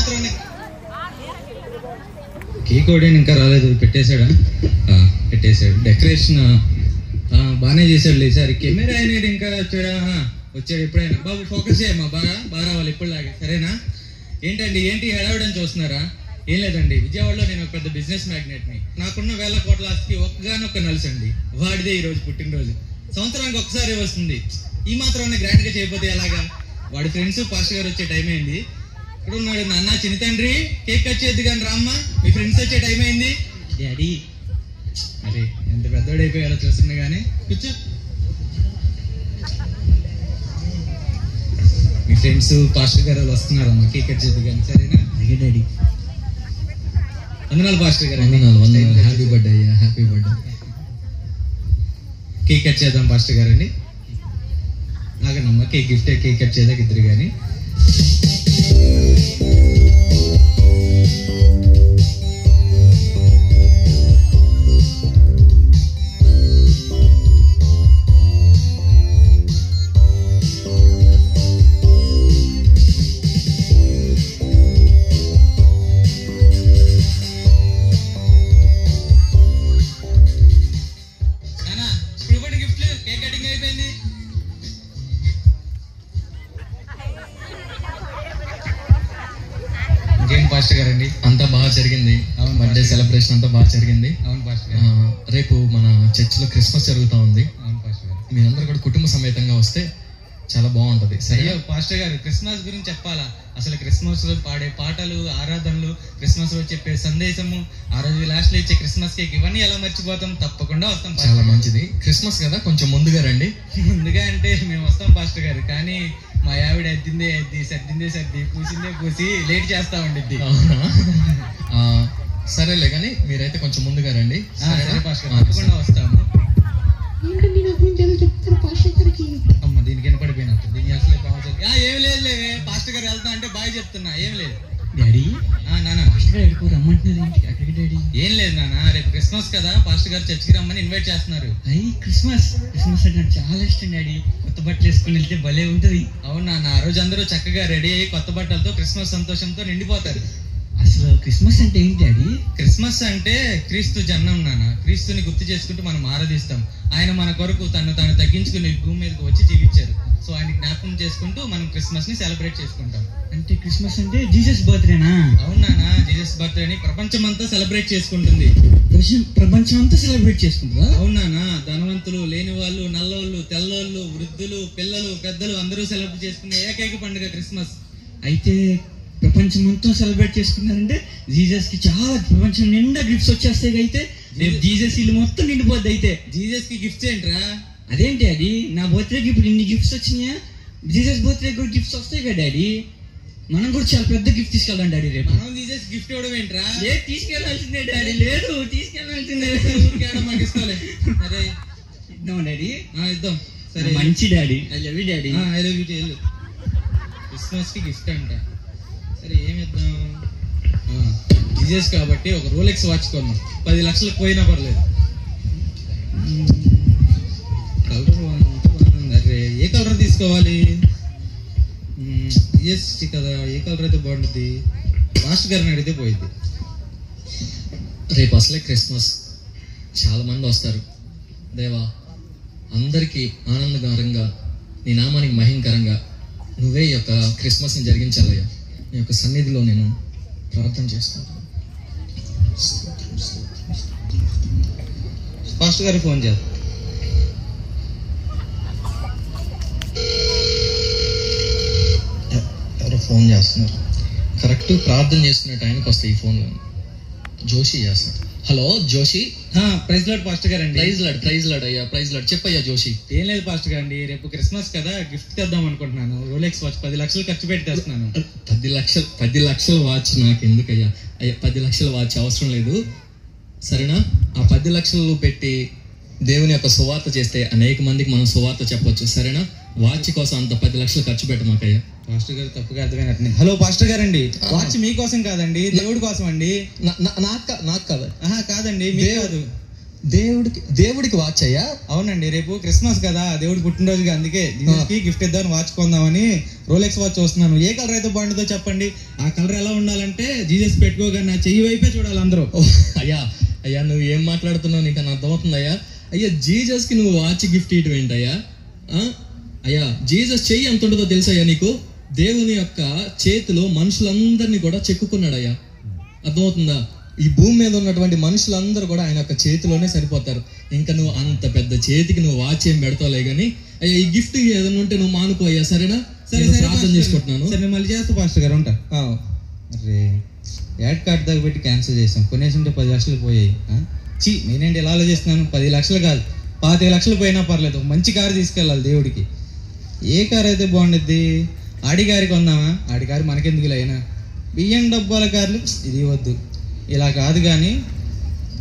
మాత్రం కేక్ ఒకటి ఇంకా రాలేదు. పెట్టేశాడా? పెట్టేశాడు. డెకరేషన్ బాగానే చేశాడు. ఈసారి కెమెరా అనేది ఇంకా వచ్చాడా? వచ్చాడు. ఎప్పుడైనా బాబు ఫోకస్ చేయమ్మా, బాగా రావాలి ఎప్పుడులాగే, సరేనా? ఏంటి హడావిడని చూస్తున్నారా? ఏం లేదండి, విజయవాడలో నేను ఒక పెద్ద బిజినెస్ మ్యాగ్నెట్ని. నాకున్న 1000 కోట్ల ఆస్తికి ఒక్కగానొక్క నలుసండి, వాడిదే ఈరోజు పుట్టినరోజు. సంవత్సరానికి ఒకసారి వస్తుంది. ఈ మాత్రం గ్రాండ్గా చేయకపోతే ఎలాగా? వాడి ఫ్రెండ్స్ పాస్టర్ గారు వచ్చే టైం అయింది. ఇక్కడ ఉన్నాడు. నాన్న చిన్న తండ్రి కేక్ కట్ చేద్దు కానీ రామ్మా, మీ ఫ్రెండ్స్ వచ్చే టైం అయింది. డాడీ అరే ఎంత పెద్దోడైపోయాలో చూస్తున్నా కానీ కూర్చో. మీ ఫ్రెండ్స్ పాస్టర్ గారు వస్తున్నారమ్మా, కేక్ కట్ చేద్దు కానీ, సరేనా? అలాగే డాడీ. వందనాలు పాస్టర్ గారు. వందనాలు. హ్యాపీ బర్త్డే అయ్యా, హ్యాపీ బర్త్డే. కేక్ కట్ చేద్దాం పాస్టర్ గారండి. ఆగనమ్మా, కేక్ కట్ చేద్దాం ఇద్దరు కానీ. పాస్టర్ గారండి అంతా బాగా జరిగింది. బర్త్డే సెలబ్రేషన్ అంతా బాగా జరిగింది. అవును పాస్టర్ గారు. రేపు మన చర్చిలో క్రిస్మస్ జరుగుతూ ఉంది. అవును పాస్టర్ గారు. మీ అందరూ కూడా కుటుంబ సమేతంగా వస్తే చాలా బాగుంటది. అయ్యో పాస్టర్ గారు, క్రిస్మస్ గురించి చెప్పాలా? అసలు క్రిస్మస్ లో పాడే పాటలు, ఆరాధనలు, క్రిస్మస్ లో చెప్పే సందేశము, ఆ రోజు లాస్ట్ లో ఇచ్చే క్రిస్మస్ కేక్, ఇవన్నీ ఎలా మర్చిపోతాం? తప్పకుండా వస్తాం. చాలా మంచిది. క్రిస్మస్ కదా, కొంచెం ముందుగా రండి. ముందుగా అంటే మేము వస్తాం పాస్టర్ గారు, కానీ మా ఆవిడ ఎద్దిందే సర్ది పూసిందే పూసి లేట్ చేస్తా ఉండిద్ది. అవునా? సరేలే కానీ మీరైతే కొంచెం ముందుగా రండి. సరే పాస్టర్ గారు, తప్పకుండా వస్తాము. అమ్మ దీనికి వినపడిపోయినట్టు, దీని అసలే ఏం లేదు పాస్టర్ గారు వెళ్తా అంటే బాయ్ చెప్తున్నా. ఏం లేదు డాడీ. నాన్న రమ్మంటున్నారు డాడీ. ఏం లేదు నాన్న, రేపు క్రిస్మస్ కదా, పాస్టర్ గారు చర్చికి రమ్మని ఇన్వైట్ చేస్తున్నారు. క్రిస్మస్ అంటే నాకు చాలా ఇష్టం డాడీ. కొత్త బట్టలు వేసుకుని వెళ్తే భలే ఉంటది. అవును నాన్న, ఆ రోజు అందరూ చక్కగా రెడీ అయ్యి కొత్త బట్టలతో క్రిస్మస్ సంతోషంతో నిండిపోతారు. అసలు క్రిస్మస్ అంటే ఏంటి డాడీ? క్రిస్మస్ అంటే క్రీస్తు జన్మం నాన్న. క్రీస్తుని గుర్తు చేసుకుంటూ మనం ఆరాధిస్తాం. ఆయన మన కొరకు తాను తగ్గించుకుని భూమి మీదకి వచ్చి జీవించారు. సో ఆయన జ్ఞాపకం చేసుకుంటూ మనం క్రిస్మస్ ని సెలబ్రేట్ చేసుకుంటాం. అంటే క్రిస్మస్ అంటే జీసస్ బర్త్డేనా? అవును నాన్న, జీసస్ బర్త్డే అని ప్రపంచమంతా సెలబ్రేట్ చేసుకుంటుంది. ప్రపంచం అంతా సెలబ్రేట్ చేసుకుంటారా? అవును నాన్న, ధనవంతులు, లేని వాళ్ళు, నల్లోళ్ళు, తెల్లోళ్ళు, వృద్ధులు, పిల్లలు, పెద్దలు అందరూ సెలబ్రేట్ చేసుకునే ఏకైక పండుగ క్రిస్మస్. అయితే ప్రపంచం మొత్తం సెలబ్రేట్ చేసుకున్నారంటే జీసస్ కి చాలా ప్రపంచం నిండా గిఫ్ట్స్ వచ్చేస్తాయి. అయితే రేపు జీసస్ ఇల్లు మొత్తం నిండిపోద్ది. అయితే జీసస్ కి గిఫ్ట్స్ ఏంట్రా? అదేంటి డాడీ, నా బర్త్డేకి ఇప్పుడు ఇన్ని గిఫ్ట్స్ వచ్చినాయా? జీసస్ బర్త్డే కూడా గిఫ్ట్స్ వస్తాయి కదా డాడీ. మనం కూడా చాలా పెద్ద గిఫ్ట్ తీసుకెళ్దాం డాడీ రేపు. మనం జీసస్ గిఫ్ట్ ఇవ్వడం ఏంట్రా? లేదు తీసుకెళ్లాల్సిందే డాడీ. లేదు తీసుకెళ్లాల్సిందే. మాకు ఇస్తాలే. అదే ఇద్దాం డాడీ. ఇద్దాం. సరే మంచి daddy. I love you daddy. I love you to. Christmas కి గిఫ్ట్ అంట. సరే ఏమిద్దాం? జీసస్ కాబట్టి ఒక రోలెక్స్ వాచ్ కొన్నాం. 10 లక్షలకు పోయినా పర్లేదు. కలర్ బాగుంది. అరే ఏ కలర్ తీసుకోవాలి? జిఎస్టీ కదా, ఏ కలర్ అయితే బాగుంటుంది? మాస్టర్ గారిని అడిగితే పోయింది. రేపు అసలే క్రిస్మస్, చాలా మంది వస్తారు. దేవా, అందరికీ ఆనందకరంగా, నీ నామానికి మహిమకరంగా నువ్వే ఈ యొక్క క్రిస్మస్ని జరిగించాలయ్యా. నీ యొక్క సన్నిధిలో నేను ప్రార్థన చేసుకుంటాను. పాస్టర్ గారికి ఫోన్ చేద్దాం. ఎవరో ఫోన్ చేస్తున్నారు. కరెక్ట్ ప్రార్థన చేసుకునే టైంకి వస్తాయి ఈ ఫోన్లో. జోషి చేస్తాడు. Hello Joshi. Praise lord pastor గారు అండి. ప్రైజ్ లార్డ్ అయ్యా. ప్రైజ్ లార్డ్ చెప్పయ్యా జోషి. ఏం లేదు పాస్టర్ గారు అండి, రేపు క్రిస్మస్ కదా, గిఫ్ట్ తెద్దాం అనుకుంటున్నాను. రోలెక్స్ వాచ్ 10 లక్షలు ఖర్చు పెట్టి తెస్తున్నాను. 10 లక్షల వాచ్ నాకు ఎందుకయ్యా? అయ్యా 10 లక్షల వాచ్ అవసరం లేదు, సరేనా? ఆ 10 లక్షలు పెట్టి దేవుని యొక్క సువార్త చేస్తే అనేక మందికి మనం సువార్త చెప్పొచ్చు, సరేనా? వాచ్ కోసం అంత 10 లక్షలు ఖర్చు పెట్టమాకయ్యా. పాస్టర్ గారు తప్పుగా అర్థమైనట్టు. హలో పాస్టర్ గారు అండి, వాచ్ మీకోసం కాదండి, దేవుడి కోసం అండి. నాకు కాదు. కాదండి, మీరు కాదు, దేవుడికి వాచ్ అయ్యా? అవునండి, రేపు క్రిస్మస్ కదా, దేవుడు పుట్టినరోజుగా, అందుకే జీసస్కి గిఫ్ట్ ఇద్దామని వాచ్ కొందామని రోలెక్స్ వాచ్ చూస్తున్నాను. ఏ కలర్ అయితే బాగుంటుందో చెప్పండి. ఆ కలర్ ఎలా ఉండాలంటే జీసస్ పెట్టుకోగానే నా చెయ్యి వైపే చూడాలి అందరూ. అయ్యా నువ్వు ఏం మాట్లాడుతున్నావు, నీకు అని అర్థమవుతుందయ్యా? అయ్యా జీసస్కి నువ్వు వాచ్ గిఫ్ట్ ఇవ్వడం ఏంటయ్యా? అయ్యా జీసస్ చెయ్యి ఎంత ఉంటుందో తెలుసయ్యా నీకు? దేవుని యొక్క చేతిలో మనుషులందరినీ కూడా చెక్కుకున్నాడయ్యా. అర్థమవుతుందా? ఈ భూమి మీద ఉన్నటువంటి మనుషులందరూ కూడా ఆయన యొక్క చేతిలోనే సరిపోతారు. ఇంకా నువ్వు అంత పెద్ద చేతికి నువ్వు వాచ్ ఏం పెడతావులే కానీ అయ్యా ఈ గిఫ్ట్ ఏదైనా ఉంటే నువ్వు మానుకో అయ్యా, సరేనా? సరే ప్రార్థన చేసుకుంటున్నాను. సరే నేను మళ్ళీ చేస్తా పాస్టర్ గారు, ఉంటా. అరే యాడ్ కార్డ్ దగ్గర పెట్టి క్యాన్సిల్ చేసాం, కొనేసి ఉంటే 10 లక్షలు పోయాయి. నేనేంటి ఇలా ఆలోచిస్తున్నాను, 10 లక్షలు కాదు 25 లక్షలు పోయినా పర్లేదు, మంచి కారు తీసుకెళ్ళాలి దేవుడికి. ఏ కారు అయితే బాగుండిద్ది? ఆడి కారు కొందామా? ఆడి కారు మనకెందుకు అయినా, బియ్యం డబ్బాల కార్లు ఇది వద్దు. ఇలా కాదు కానీ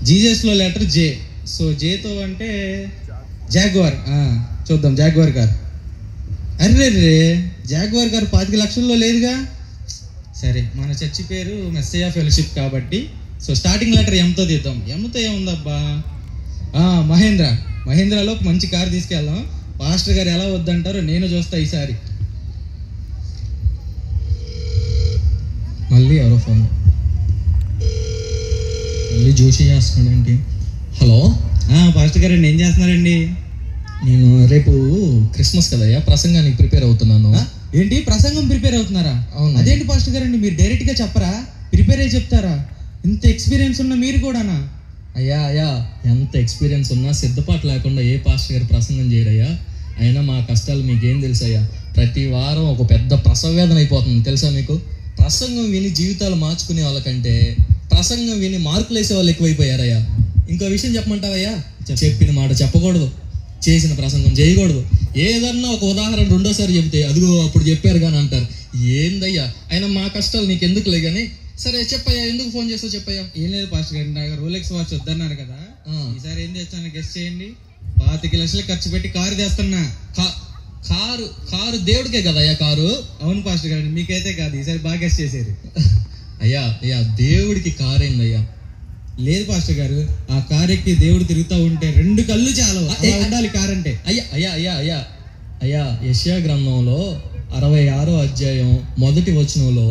జీజస్లో లెటర్ జే, సో జేతో అంటే జాగ్వార్. చూద్దాం జాగ్వార్ కార్. అరే జాగ్వార్ కార్ 25 లక్షల్లో లేదుగా. సరే మన చర్చి పేరు మెస్సయ్య ఫెలోషిప్ కాబట్టి సో స్టార్టింగ్ లెటర్ ఎంతో తీద్దాం. ఎంతో ఏముందబ్బా, మహేంద్రలో మంచి కారు తీసుకెళ్దాం. పాస్టర్ గారు ఎలా వద్దంటారో నేను చూస్తా ఈసారి. మళ్ళీ ఎవరో ఫోన్, మళ్ళీ జోషి చేస్తున్నాడండి. హలో పాస్టర్ గారు అండి, ఏం చేస్తున్నారండి? నేను రేపు క్రిస్మస్ కదయ్యా, ప్రసంగానికి ప్రిపేర్ అవుతున్నాను. ఏంటి ప్రసంగం ప్రిపేర్ అవుతున్నారా? అవును. అదేంటి పాస్టర్ గారు అండి, మీరు డైరెక్ట్గా చెప్పరా, ప్రిపేర్ అయ్యి చెప్తారా? ఇంత ఎక్స్పీరియన్స్ ఉన్న మీరు కూడానా? అయ్యా ఎంత ఎక్స్పీరియన్స్ ఉన్నా సిద్ధపాటు లేకుండా ఏ పాస్టర్ గారు ప్రసంగం చేయరయ్యా. అయినా మా కష్టాలు మీకేం తెలుసయ్యా? ప్రతి వారం ఒక పెద్ద ప్రసవ వేదన అయిపోతుంది తెలుసా మీకు? ప్రసంగం విని జీవితాలు మార్చుకునే వాళ్ళకంటే ప్రసంగం విని మార్కులు వేసే వాళ్ళు ఎక్కువైపోయారయ్యా. ఇంకో విషయం చెప్పమంటావయ్యా? చెప్పిన మాట చెప్పకూడదు, చేసిన ప్రసంగం చేయకూడదు. ఏదన్నా ఒక ఉదాహరణ రెండోసారి చెబితే అదిగో అప్పుడు చెప్పారు కానీ అంటారు. ఏందయ్యా? అయినా మా కష్టాలు నీకు ఎందుకులే కానీ. సరే చెప్పయ్యా, ఎందుకు ఫోన్ చేస్తావు చెప్పయ్యా? ఏం లేదు పాస్టర్ గారు, నాకు రోలెక్స్ వాచ్ వద్దన్నారు కదా, ఈసారి ఏం తెచ్చాను గెస్ట్ చేయండి. 25 లక్షలు ఖర్చు పెట్టి కారు తెస్తున్నా. కారు దేవుడికే కదయ్యా కారు. అవును పాస్టర్ గారు, మీకైతే కాదు, ఈసారి బాగా గెస్ట్ చేశారు. అయ్యా దేవుడికి కారు ఏందయ్యా? లేదు పాస్టర్ గారు, ఆ కారు ఎక్కి దేవుడు తిరుగుతూ ఉంటే 2 కళ్ళు చాలు ఉండాలి కారు అంటే. అయ్యా యెషయా గ్రంథంలో 66వ అధ్యాయం 1వ వచనంలో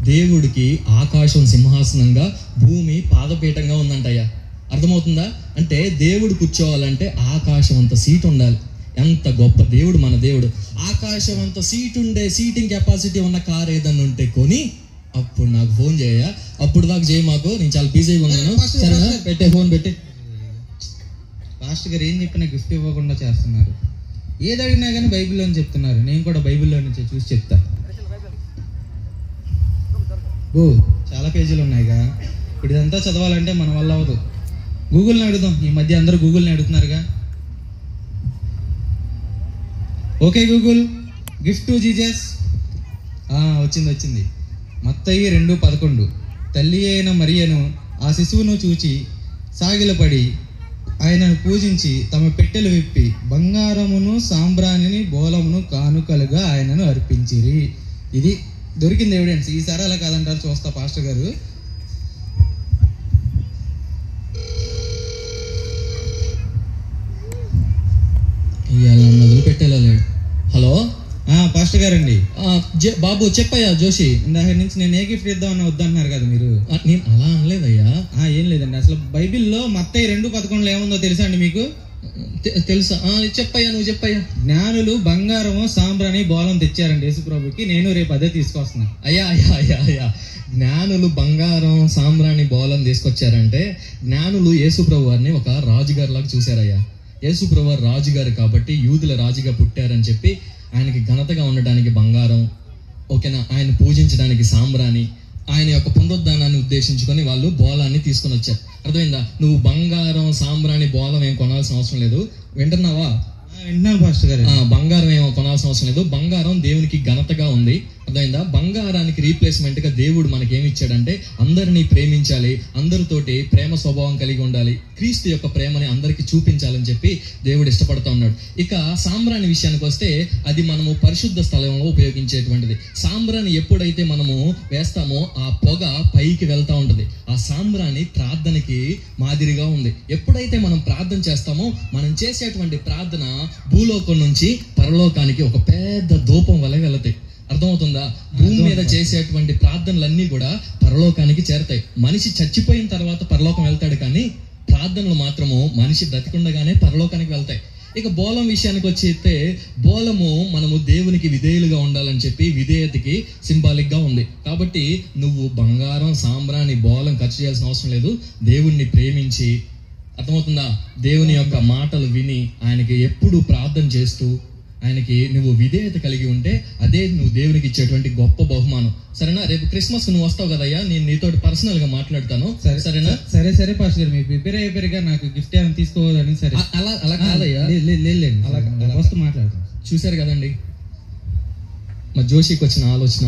దేవుడికి ఆకాశం సింహాసనంగా భూమి పాదపీఠంగా ఉందంటయ్యా. అర్థమవుతుందా? అంటే దేవుడు కూర్చోవాలంటే ఆకాశం అంత సీట్ ఉండాలి. ఎంత గొప్ప దేవుడు మన దేవుడు. ఆకాశం అంత సీట్ ఉండే సీటింగ్ కెపాసిటీ ఉన్న కార్ ఏదన్నా ఉంటే కొని అప్పుడు నాకు ఫోన్ చేయ. అప్పుడు దాకా చేయి మాకు, నేను చాలా బిజీగా ఉన్నాను. సరేనా? పెట్టే ఫోన్ పెట్టి. పాస్టర్ గారు ఏం చెప్పినా గిఫ్ట్ ఇవ్వకుండా చేస్తున్నారు. ఏది అడిగినా కానీ బైబిల్లోని చెప్తున్నారు. నేను కూడా బైబిల్లో నుంచి చూసి చెప్తా. చాలా పేజీలు ఉన్నాయిగా, ఇప్పుడు ఇదంతా చదవాలంటే మన వల్ల అవ్వదు. గూగుల్ని అడుగుదాం. ఈ మధ్య అందరూ గూగుల్ని అడుగుతున్నారుగా. Okay Google, gift to Jesus. వచ్చింది. మత్తయి 2:11. తల్లి అయిన మరియను ఆ శిశువును చూచి సాగిలపడి ఆయనను పూజించి తమ పెట్టెలు విప్పి బంగారమును సాంబ్రాణిని బోలమును కానుకలుగా ఆయనను అర్పించిరి. ఇది దొరికింది ఎవిడెన్స్. ఈసారి అలా కాదంటారు, చూస్తా పాస్టర్ గారు. వదిలిపెట్టేలా. హలో పాస్టర్ గారండి. బాబు చెప్పయ్యా. జోషి, ఇందాక నుంచి నేను ఏ గిఫ్ట్ ఇద్దామని వద్దన్నారు కదా మీరు. నేను అలా అనలేదయ్యా. ఏం లేదండి, అసలు బైబిల్లో మత్తయి 2:11 ఏముందో తెలుసా అండి మీకు? తెలుసా? చెప్పయ్యా, నువ్వు చెప్పయ్యా. జ్ఞానులు బంగారము సాంబ్రాణి బోలం తెచ్చారండి యేసుప్రభుకి. నేను రేపు అదే తీసుకొస్తున్నా. అయ్యా జ్ఞానులు బంగారం సాంబ్రాణి బోలం తీసుకొచ్చారంటే జ్ఞానులు యేసుప్రభు వారిని ఒక రాజుగారి లాగా చూశారయ్యా. యేసుప్రభు వారు రాజుగారు కాబట్టి యూదుల రాజుగా పుట్టారని చెప్పి ఆయనకి ఘనతగా ఉండడానికి బంగారం, ఓకేనా, ఆయన పూజించడానికి సాంబ్రాణి, ఆయన యొక్క పునరుద్ధానాన్ని ఉద్దేశించుకొని వాళ్ళు బోలాన్ని తీసుకొని వచ్చారు. అర్థమైందా? నువ్వు బంగారం సాంబ్రాణి బోలం ఏం కొనాల్సిన అవసరం లేదు. వింటున్నావా? వింటున్నాను పాస్టర్ గారు. బంగారం ఏమో కొనాల్సిన అవసరం లేదు. బంగారం దేవునికి ఘనతగా ఉంది. అర్థమైందా? బంగారానికి రీప్లేస్మెంట్ గా దేవుడు మనకి ఏమి ఇచ్చాడంటే అందరినీ ప్రేమించాలి, అందరితోటి ప్రేమ స్వభావం కలిగి ఉండాలి, క్రీస్తు యొక్క ప్రేమని అందరికి చూపించాలని చెప్పి దేవుడు ఇష్టపడుతూ ఉన్నాడు. ఇక సాంబ్రాణి విషయానికి వస్తే అది మనము పరిశుద్ధ స్థలంలో ఉపయోగించేటువంటిది. సాంబ్రాణి ఎప్పుడైతే మనము వేస్తామో ఆ పొగ పైకి వెళ్తా ఉంటది. ఆ సాంబ్రాణి ప్రార్థనకి మాదిరిగా ఉంది. ఎప్పుడైతే మనం ప్రార్థన చేస్తామో మనం చేసేటువంటి ప్రార్థన భూలోకం నుంచి పరలోకానికి ఒక పెద్ద ధూపం వలె వెళతాయి. అర్థమవుతుందా? భూమి మీద చేసేటువంటి ప్రార్థనలన్నీ కూడా పరలోకానికి చేరతాయి. మనిషి చచ్చిపోయిన తర్వాత పరలోకం వెళ్తాడు, కానీ ప్రార్థనలు మాత్రము మనిషి బ్రతికుండగానే పరలోకానికి వెళ్తాయి. ఇక బోలం విషయానికి వచ్చి బోలము మనము దేవునికి విధేయులుగా ఉండాలని చెప్పి విధేయతకి సింబాలిక్ గా ఉంది. కాబట్టి నువ్వు బంగారం, సాంబ్రాణి, బోలం ఖర్చు చేయాల్సిన అవసరం లేదు. దేవుణ్ణి ప్రేమించి, అర్థమవుతుందా, దేవుని యొక్క మాటలు విని ఆయనకి ఎప్పుడు ప్రార్థన చేస్తూ ఆయనకి నువ్వు విధేయత కలిగి ఉంటే అదే నువ్వు దేవునికి ఇచ్చేటువంటి గొప్ప బహుమానం. సరేనా? రేపు క్రిస్మస్ నువ్వు వస్తావు కదయ్యా, నేను నీతో పర్సనల్ గా మాట్లాడతాను. సరేనా? సరే పాస్టర్ గారు, మీరు ప్రిపేర్ అయిపోయారుగా, నాకు గిఫ్ట్ ఏమైనా తీసుకోవాలని. సరే, అలా కాదయ్యా, అలా వస్తూ మాట్లాడతాను. చూశారు కదండి మా జోషికి వచ్చిన ఆలోచన.